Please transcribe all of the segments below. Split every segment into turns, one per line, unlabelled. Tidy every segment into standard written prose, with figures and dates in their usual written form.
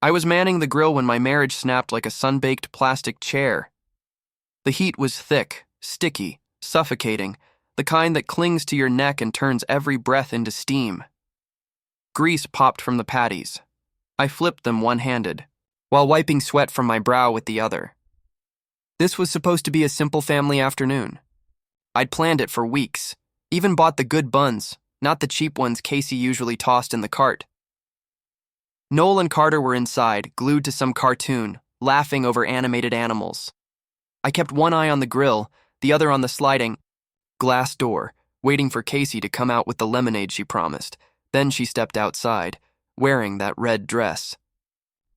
I was manning the grill when my marriage snapped like a sun-baked plastic chair. The heat was thick, sticky, suffocating, the kind that clings to your neck and turns every breath into steam. Grease popped from the patties. I flipped them one-handed, while wiping sweat from my brow with the other. This was supposed to be a simple family afternoon. I'd planned it for weeks, even bought the good buns, not the cheap ones Casey usually tossed in the cart. Noel and Carter were inside, glued to some cartoon, laughing over animated animals. I kept one eye on the grill, the other on the sliding glass door, waiting for Casey to come out with the lemonade she promised. Then she stepped outside, wearing that red dress.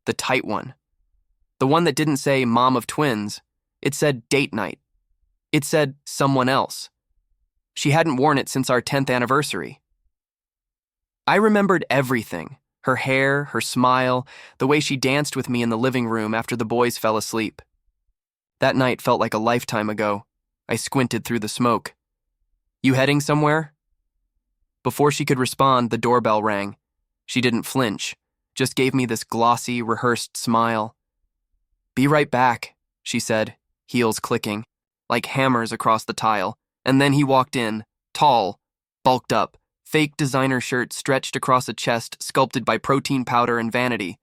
The tight one. The one that didn't say mom of twins. It said date night. It said someone else. She hadn't worn it since our 10th anniversary. I remembered everything. Her hair, her smile, the way she danced with me in the living room after the boys fell asleep. That night felt like a lifetime ago. I squinted through the smoke. You heading somewhere? Before she could respond, the doorbell rang. She didn't flinch, just gave me this glossy, rehearsed smile. Be right back, she said, heels clicking, like hammers across the tile. And then he walked in, tall, bulked up, fake designer shirt stretched across a chest sculpted by protein powder and vanity.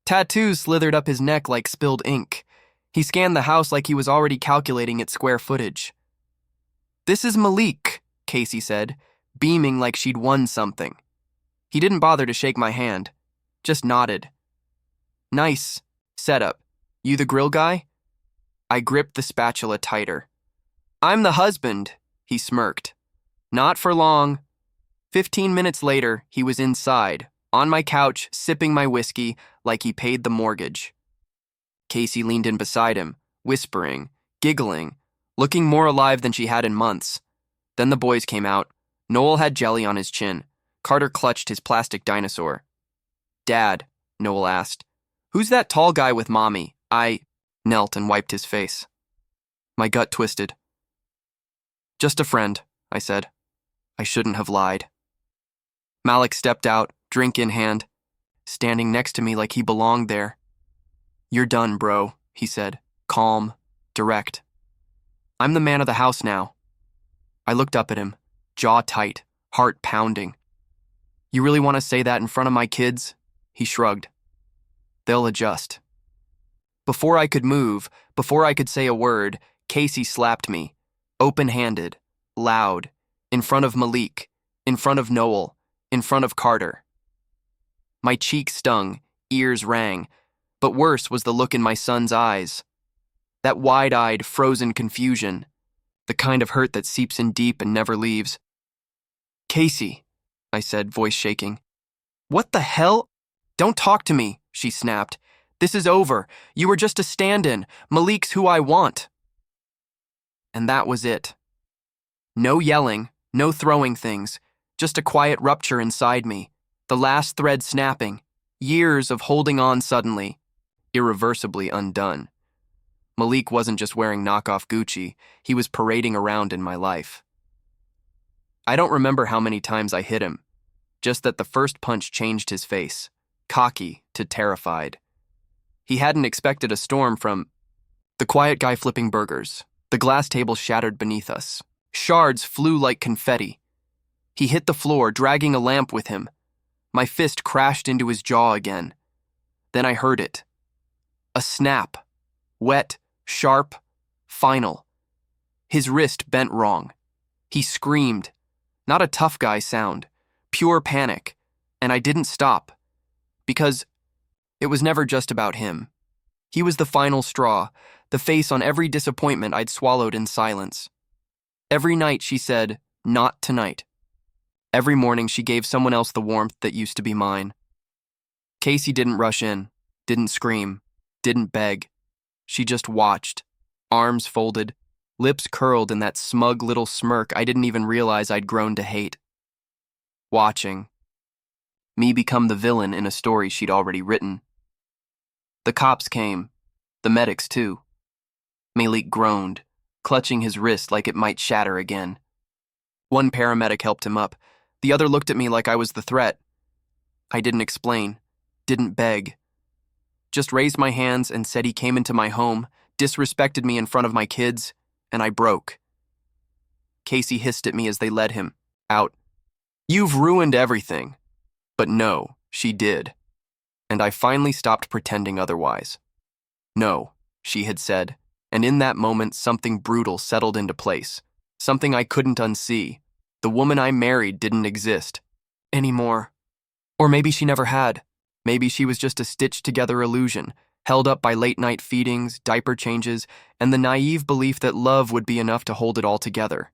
Tattoos slithered up his neck like spilled ink. He scanned the house like he was already calculating its square footage. This is Malik, Casey said, beaming like she'd won something. He didn't bother to shake my hand, just nodded. Nice setup. You the grill guy? I gripped the spatula tighter. I'm the husband, he smirked. Not for long. 15 minutes later, he was inside, on my couch, sipping my whiskey like he paid the mortgage. Casey leaned in beside him, whispering, giggling, looking more alive than she had in months. Then the boys came out. Noel had jelly on his chin. Carter clutched his plastic dinosaur. Dad, Noel asked, who's that tall guy with Mommy? I knelt and wiped his face. My gut twisted. Just a friend, I said. I shouldn't have lied. Malik stepped out, drink in hand, standing next to me like he belonged there. You're done, bro, he said, calm, direct. I'm the man of the house now. I looked up at him, jaw tight, heart pounding. You really want to say that in front of my kids? He shrugged. They'll adjust. Before I could move, before I could say a word, Casey slapped me, open-handed, loud, in front of Malik, in front of Noel, in front of Carter. My cheek stung, ears rang, but worse was the look in my son's eyes. That wide-eyed, frozen confusion, the kind of hurt that seeps in deep and never leaves. Casey, I said, voice shaking. What the hell? Don't talk to me, she snapped. This is over. You were just a stand-in. Malik's who I want. And that was it. No yelling, no throwing things, just a quiet rupture inside me, the last thread snapping, years of holding on suddenly, irreversibly undone. Malik wasn't just wearing knockoff Gucci, he was parading around in my life. I don't remember how many times I hit him, just that the first punch changed his face, cocky to terrified. He hadn't expected a storm from the quiet guy flipping burgers. The glass table shattered beneath us. Shards flew like confetti. He hit the floor, dragging a lamp with him. My fist crashed into his jaw again. Then I heard it. A snap. Wet, sharp, final. His wrist bent wrong. He screamed. Not a tough guy sound. Pure panic. And I didn't stop. Because it was never just about him. He was the final straw, the face on every disappointment I'd swallowed in silence. Every night she said, not tonight. Every morning she gave someone else the warmth that used to be mine. Casey didn't rush in, didn't scream, didn't beg. She just watched, arms folded, lips curled in that smug little smirk I didn't even realize I'd grown to hate. Watching. Me become the villain in a story she'd already written. The cops came. The medics, too. Malik groaned, clutching his wrist like it might shatter again. One paramedic helped him up. The other looked at me like I was the threat. I didn't explain, didn't beg. just raised my hands and said he came into my home, disrespected me in front of my kids, and I broke. Casey hissed at me as they led him out. "You've ruined everything." But no, she did. And I finally stopped pretending otherwise. "No," she had said, and in that moment something brutal settled into place. Something I couldn't unsee. The woman I married didn't exist anymore. Or maybe she never had. Maybe she was just a stitched-together illusion, held up by late-night feedings, diaper changes, and the naive belief that love would be enough to hold it all together.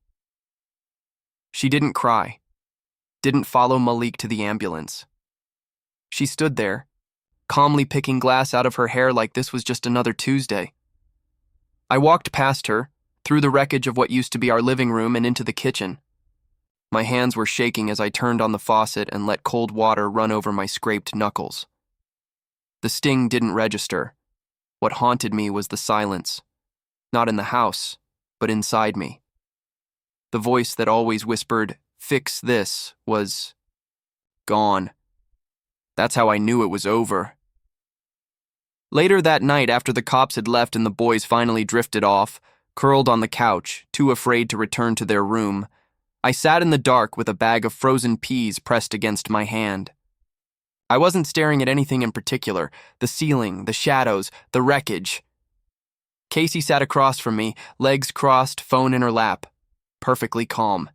She didn't cry. Didn't follow Malik to the ambulance. She stood there, calmly picking glass out of her hair like this was just another Tuesday. I walked past her, through the wreckage of what used to be our living room and into the kitchen. My hands were shaking as I turned on the faucet and let cold water run over my scraped knuckles. The sting didn't register. What haunted me was the silence. Not in the house, but inside me. The voice that always whispered, "Fix this," was gone. That's how I knew it was over. Later that night, after the cops had left and the boys finally drifted off, curled on the couch, too afraid to return to their room, I sat in the dark with a bag of frozen peas pressed against my hand. I wasn't staring at anything in particular, the ceiling, the shadows, the wreckage. Casey sat across from me, legs crossed, phone in her lap, perfectly calm,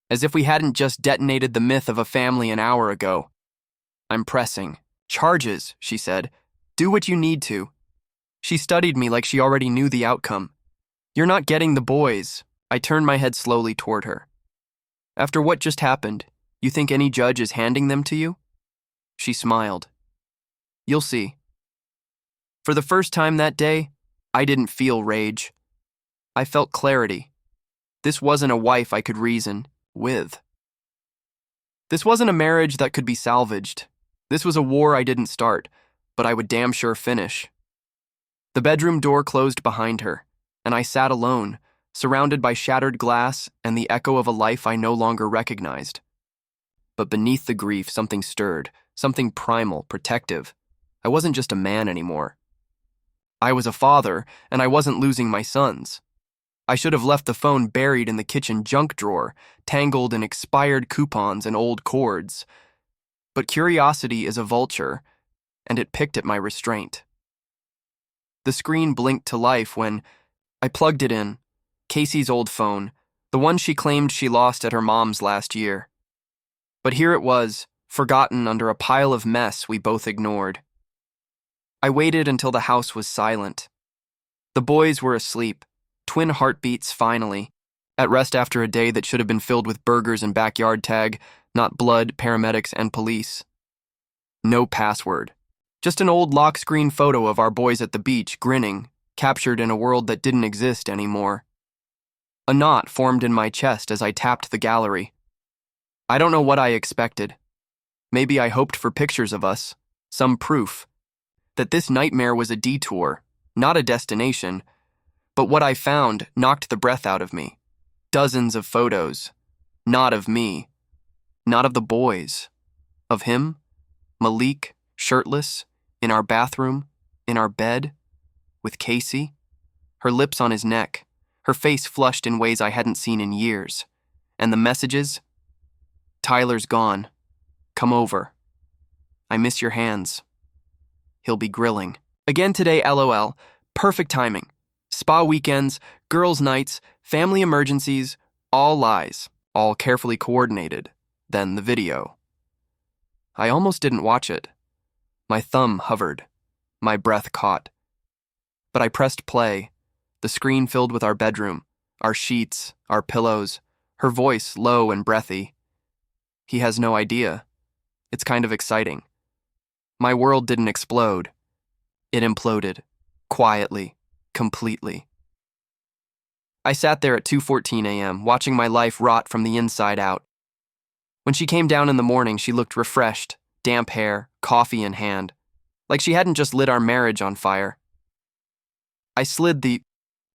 as if we hadn't just detonated the myth of a family an hour ago. "I'm pressing. Charges," she said. "Do what you need to." She studied me like she already knew the outcome. "You're not getting the boys." I turned my head slowly toward her. "After what just happened, you think any judge is handing them to you?" She smiled. "You'll see." For the first time that day, I didn't feel rage. I felt clarity. This wasn't a wife I could reason with. This wasn't a marriage that could be salvaged. This was a war I didn't start, but I would damn sure finish. The bedroom door closed behind her, and I sat alone, surrounded by shattered glass and the echo of a life I no longer recognized. But beneath the grief, something stirred, something primal, protective. I wasn't just a man anymore. I was a father, and I wasn't losing my sons. I should have left the phone buried in the kitchen junk drawer, tangled in expired coupons and old cords. But curiosity is a vulture, and it picked at my restraint. The screen blinked to life when I plugged it in, Casey's old phone, the one she claimed she lost at her mom's last year. But here it was, forgotten under a pile of mess we both ignored. I waited until the house was silent. The boys were asleep, twin heartbeats finally, at rest after a day that should have been filled with burgers and backyard tag, not blood, paramedics, and police. No password. Just an old lock screen photo of our boys at the beach, grinning, captured in a world that didn't exist anymore. A knot formed in my chest as I tapped the gallery. I don't know what I expected. Maybe I hoped for pictures of us, some proof that this nightmare was a detour, not a destination. But what I found knocked the breath out of me. Dozens of photos. Not of me. Not of the boys. Of him, Malik, shirtless, in our bathroom, in our bed, with Casey, her lips on his neck, her face flushed in ways I hadn't seen in years. And the messages? "Tyler's gone. Come over. I miss your hands. He'll be grilling. Again today, LOL. Perfect timing. Spa weekends, girls' nights, family emergencies, all lies, all carefully coordinated. Then the video. I almost didn't watch it. My thumb hovered. My breath caught. But I pressed play. The screen filled with our bedroom, our sheets, our pillows, her voice low and breathy. He has no idea. It's kind of exciting. My world didn't explode. It imploded. Quietly. Completely. I sat there at 2:14 a.m., watching my life rot from the inside out. When she came down in the morning, she looked refreshed, damp hair, coffee in hand, like she hadn't just lit our marriage on fire. I slid the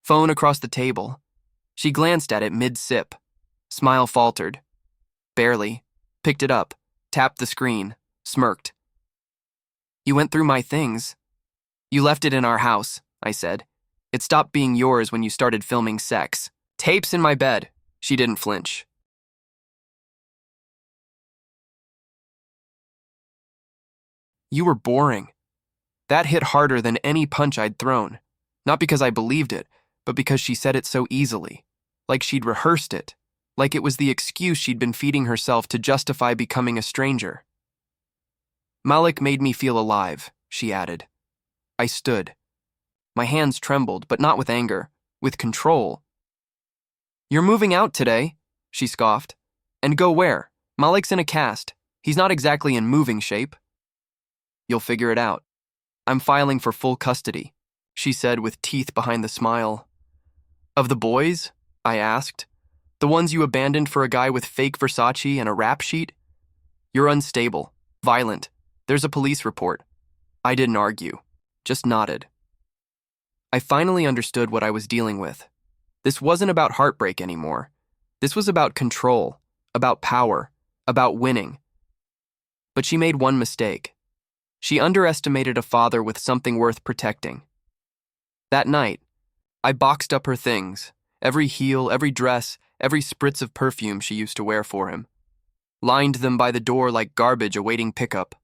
phone across the table. She glanced at it mid-sip. Smile faltered. Barely. Picked it up, tapped the screen, smirked. "You went through my things." You left it in our house, I said. It stopped being yours when you started filming sex. Tapes in my bed. She didn't flinch. You were boring. That hit harder than any punch I'd thrown. Not because I believed it, but because she said it so easily. Like she'd rehearsed it. Like it was the excuse she'd been feeding herself to justify becoming a stranger. Malik made me feel alive, she added. I stood. My hands trembled, but not with anger, with control. You're moving out today, she scoffed. And go where? Malik's in a cast. He's not exactly in moving shape. You'll figure it out. I'm filing for full custody, she said with teeth behind the smile. Of the boys? I asked. The ones you abandoned for a guy with fake Versace and a rap sheet? You're unstable, violent. There's a police report. I didn't argue, just nodded. I finally understood what I was dealing with. This wasn't about heartbreak anymore. This was about control, about power, about winning. But she made one mistake. She underestimated a father with something worth protecting. That night, I boxed up her things, every heel, every dress, every spritz of perfume she used to wear for him. Lined them by the door like garbage awaiting pickup.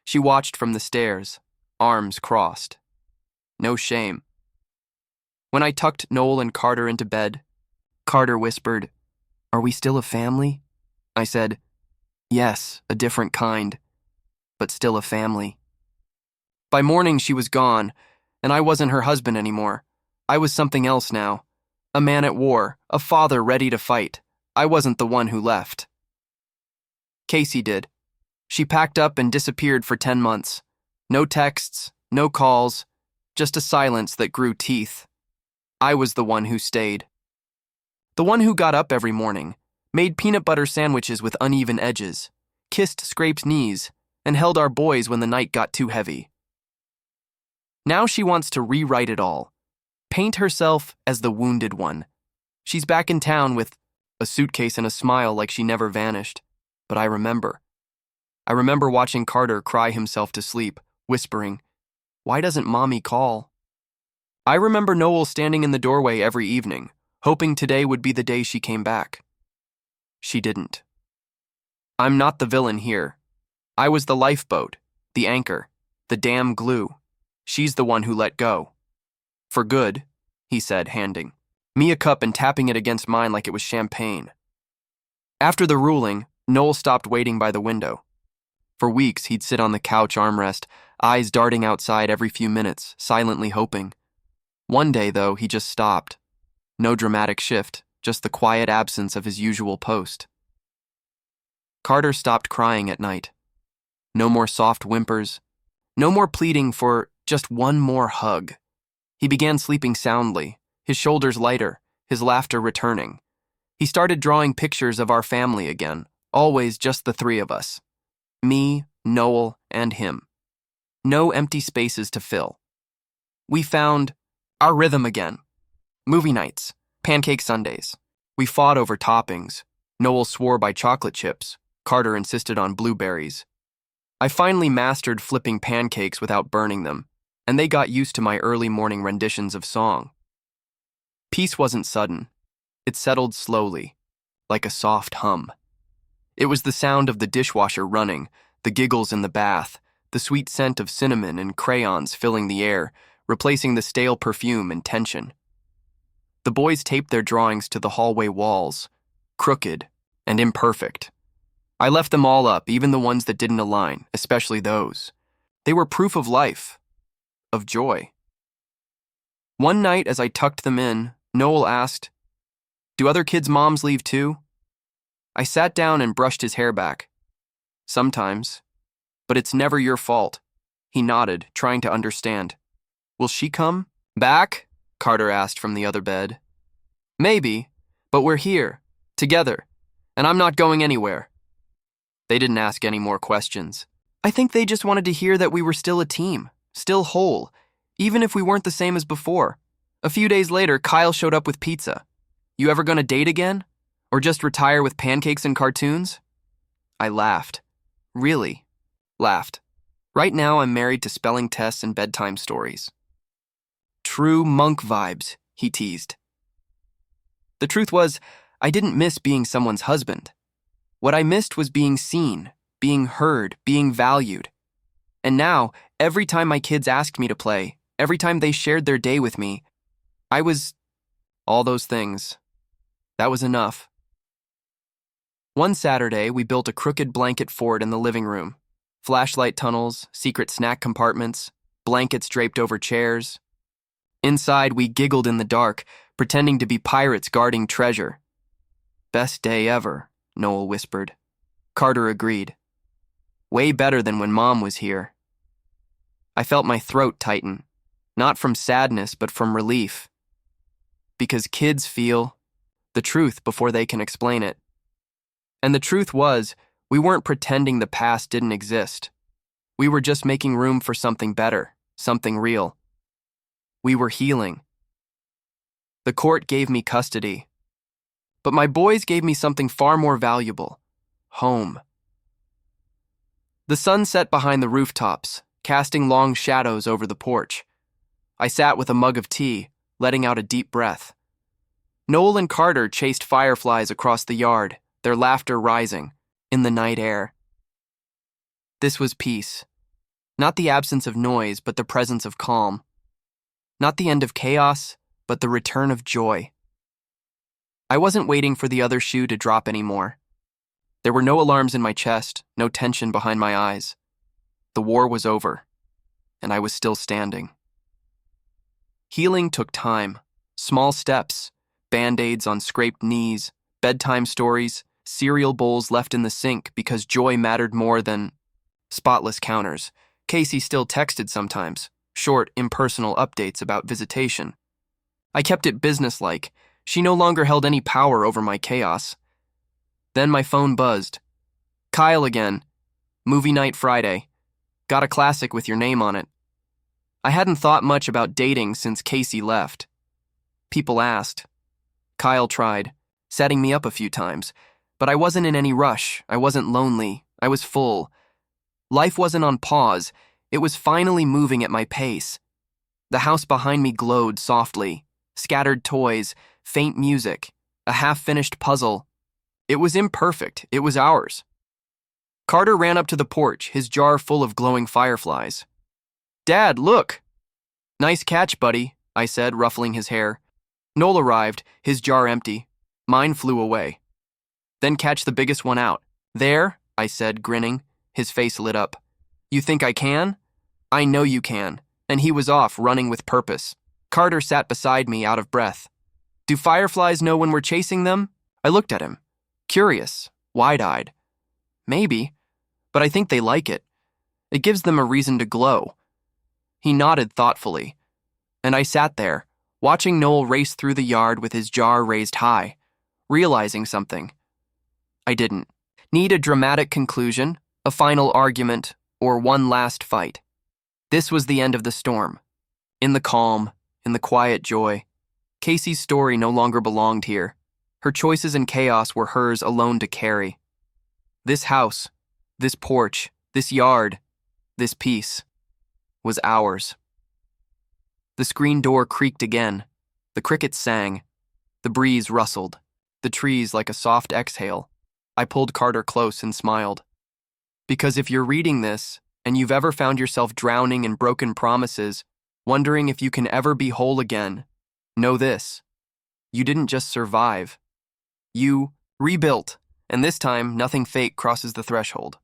She watched from the stairs, arms crossed. No shame. When I tucked Noel and Carter into bed, Carter whispered, "Are we still a family?" I said, "Yes, a different kind, but still a family." By morning, she was gone, and I wasn't her husband anymore. I was something else now. A man at war, a father ready to fight. I wasn't the one who left. Casey did. She packed up and disappeared for 10 months. No texts, no calls, just a silence that grew teeth. I was the one who stayed. The one who got up every morning, made peanut butter sandwiches with uneven edges, kissed scraped knees, and held our boys when the night got too heavy. Now she wants to rewrite it all, paint herself as the wounded one. She's back in town with a suitcase and a smile like she never vanished. But I remember. I remember watching Carter cry himself to sleep, whispering, "Why doesn't Mommy call?" I remember Noel standing in the doorway every evening, hoping today would be the day she came back. She didn't. I'm not the villain here. I was the lifeboat, the anchor, the damn glue. She's the one who let go. For good, he said, handing me a cup and tapping it against mine like it was champagne. After the ruling, Noel stopped waiting by the window. For weeks, he'd sit on the couch armrest, eyes darting outside every few minutes, silently hoping. One day, though, he just stopped. No dramatic shift, just the quiet absence of his usual post. Carter stopped crying at night. No more soft whimpers. No more pleading for just one more hug. He began sleeping soundly, his shoulders lighter, his laughter returning. He started drawing pictures of our family again, always just the three of us. Me, Noel, and him. No empty spaces to fill. We found our rhythm again. Movie nights, pancake Sundays. We fought over toppings. Noel swore by chocolate chips. Carter insisted on blueberries. I finally mastered flipping pancakes without burning them, and they got used to my early morning renditions of song. Peace wasn't sudden. It settled slowly, like a soft hum. It was the sound of the dishwasher running, the giggles in the bath, the sweet scent of cinnamon and crayons filling the air, replacing the stale perfume and tension. The boys taped their drawings to the hallway walls, crooked and imperfect. I left them all up, even the ones that didn't align, especially those. They were proof of life, of joy. One night, as I tucked them in, Noel asked, "Do other kids' moms leave too?" I sat down and brushed his hair back. "Sometimes. But it's never your fault." He nodded, trying to understand. "Will she come back?" Carter asked from the other bed. "Maybe, but we're here, together, and I'm not going anywhere." They didn't ask any more questions. I think they just wanted to hear that we were still a team, still whole, even if we weren't the same as before. A few days later, Kyle showed up with pizza. "You ever gonna date again? Or just retire with pancakes and cartoons?" I laughed. Really laughed. Right now, I'm married to spelling tests and bedtime stories. True monk vibes, he teased. The truth was, I didn't miss being someone's husband. What I missed was being seen, being heard, being valued. And now, every time my kids asked me to play, every time they shared their day with me, I was all those things. That was enough. One Saturday, we built a crooked blanket fort in the living room. Flashlight tunnels, secret snack compartments, blankets draped over chairs. Inside, we giggled in the dark, pretending to be pirates guarding treasure. Best day ever, Noel whispered. Carter agreed. Way better than when Mom was here. I felt my throat tighten, not from sadness, but from relief. Because kids feel the truth before they can explain it. And the truth was, we weren't pretending the past didn't exist. We were just making room for something better, something real. We were healing. The court gave me custody. But my boys gave me something far more valuable. Home. The sun set behind the rooftops, casting long shadows over the porch. I sat with a mug of tea, letting out a deep breath. Noel and Carter chased fireflies across the yard, their laughter rising in the night air. This was peace. Not the absence of noise, but the presence of calm. Not the end of chaos, but the return of joy. I wasn't waiting for the other shoe to drop anymore. There were no alarms in my chest, no tension behind my eyes. The war was over, and I was still standing. Healing took time, small steps, band-aids on scraped knees, bedtime stories, cereal bowls left in the sink because joy mattered more than spotless counters. Casey still texted sometimes, short, impersonal updates about visitation. I kept it businesslike. She no longer held any power over my chaos. Then my phone buzzed. Kyle again. Movie night Friday. Got a classic with your name on it. I hadn't thought much about dating since Casey left. People asked. Kyle tried, setting me up a few times, but I wasn't in any rush. I wasn't lonely. I was full. Life wasn't on pause. It was finally moving at my pace. The house behind me glowed softly. Scattered toys, faint music, a half-finished puzzle. It was imperfect. It was ours. Carter ran up to the porch, his jar full of glowing fireflies. Dad, look! Nice catch, buddy, I said, ruffling his hair. Noel arrived, his jar empty. Mine flew away. Then catch the biggest one out. There, I said, grinning. His face lit up. You think I can? I know you can. And he was off, running with purpose. Carter sat beside me, out of breath. Do fireflies know when we're chasing them? I looked at him. Curious, wide-eyed. Maybe, but I think they like it. It gives them a reason to glow. He nodded thoughtfully, and I sat there, watching Noel race through the yard with his jar raised high, realizing something. I didn't need a dramatic conclusion, a final argument, or one last fight. This was the end of the storm. In the calm, in the quiet joy. Casey's story no longer belonged here. Her choices and chaos were hers alone to carry. This house, this porch, this yard, this peace was ours. The screen door creaked again. The crickets sang. The breeze rustled. The trees like a soft exhale. I pulled Carter close and smiled. Because if you're reading this, and you've ever found yourself drowning in broken promises, wondering if you can ever be whole again, know this. You didn't just survive. You rebuilt, and this time nothing fake crosses the threshold.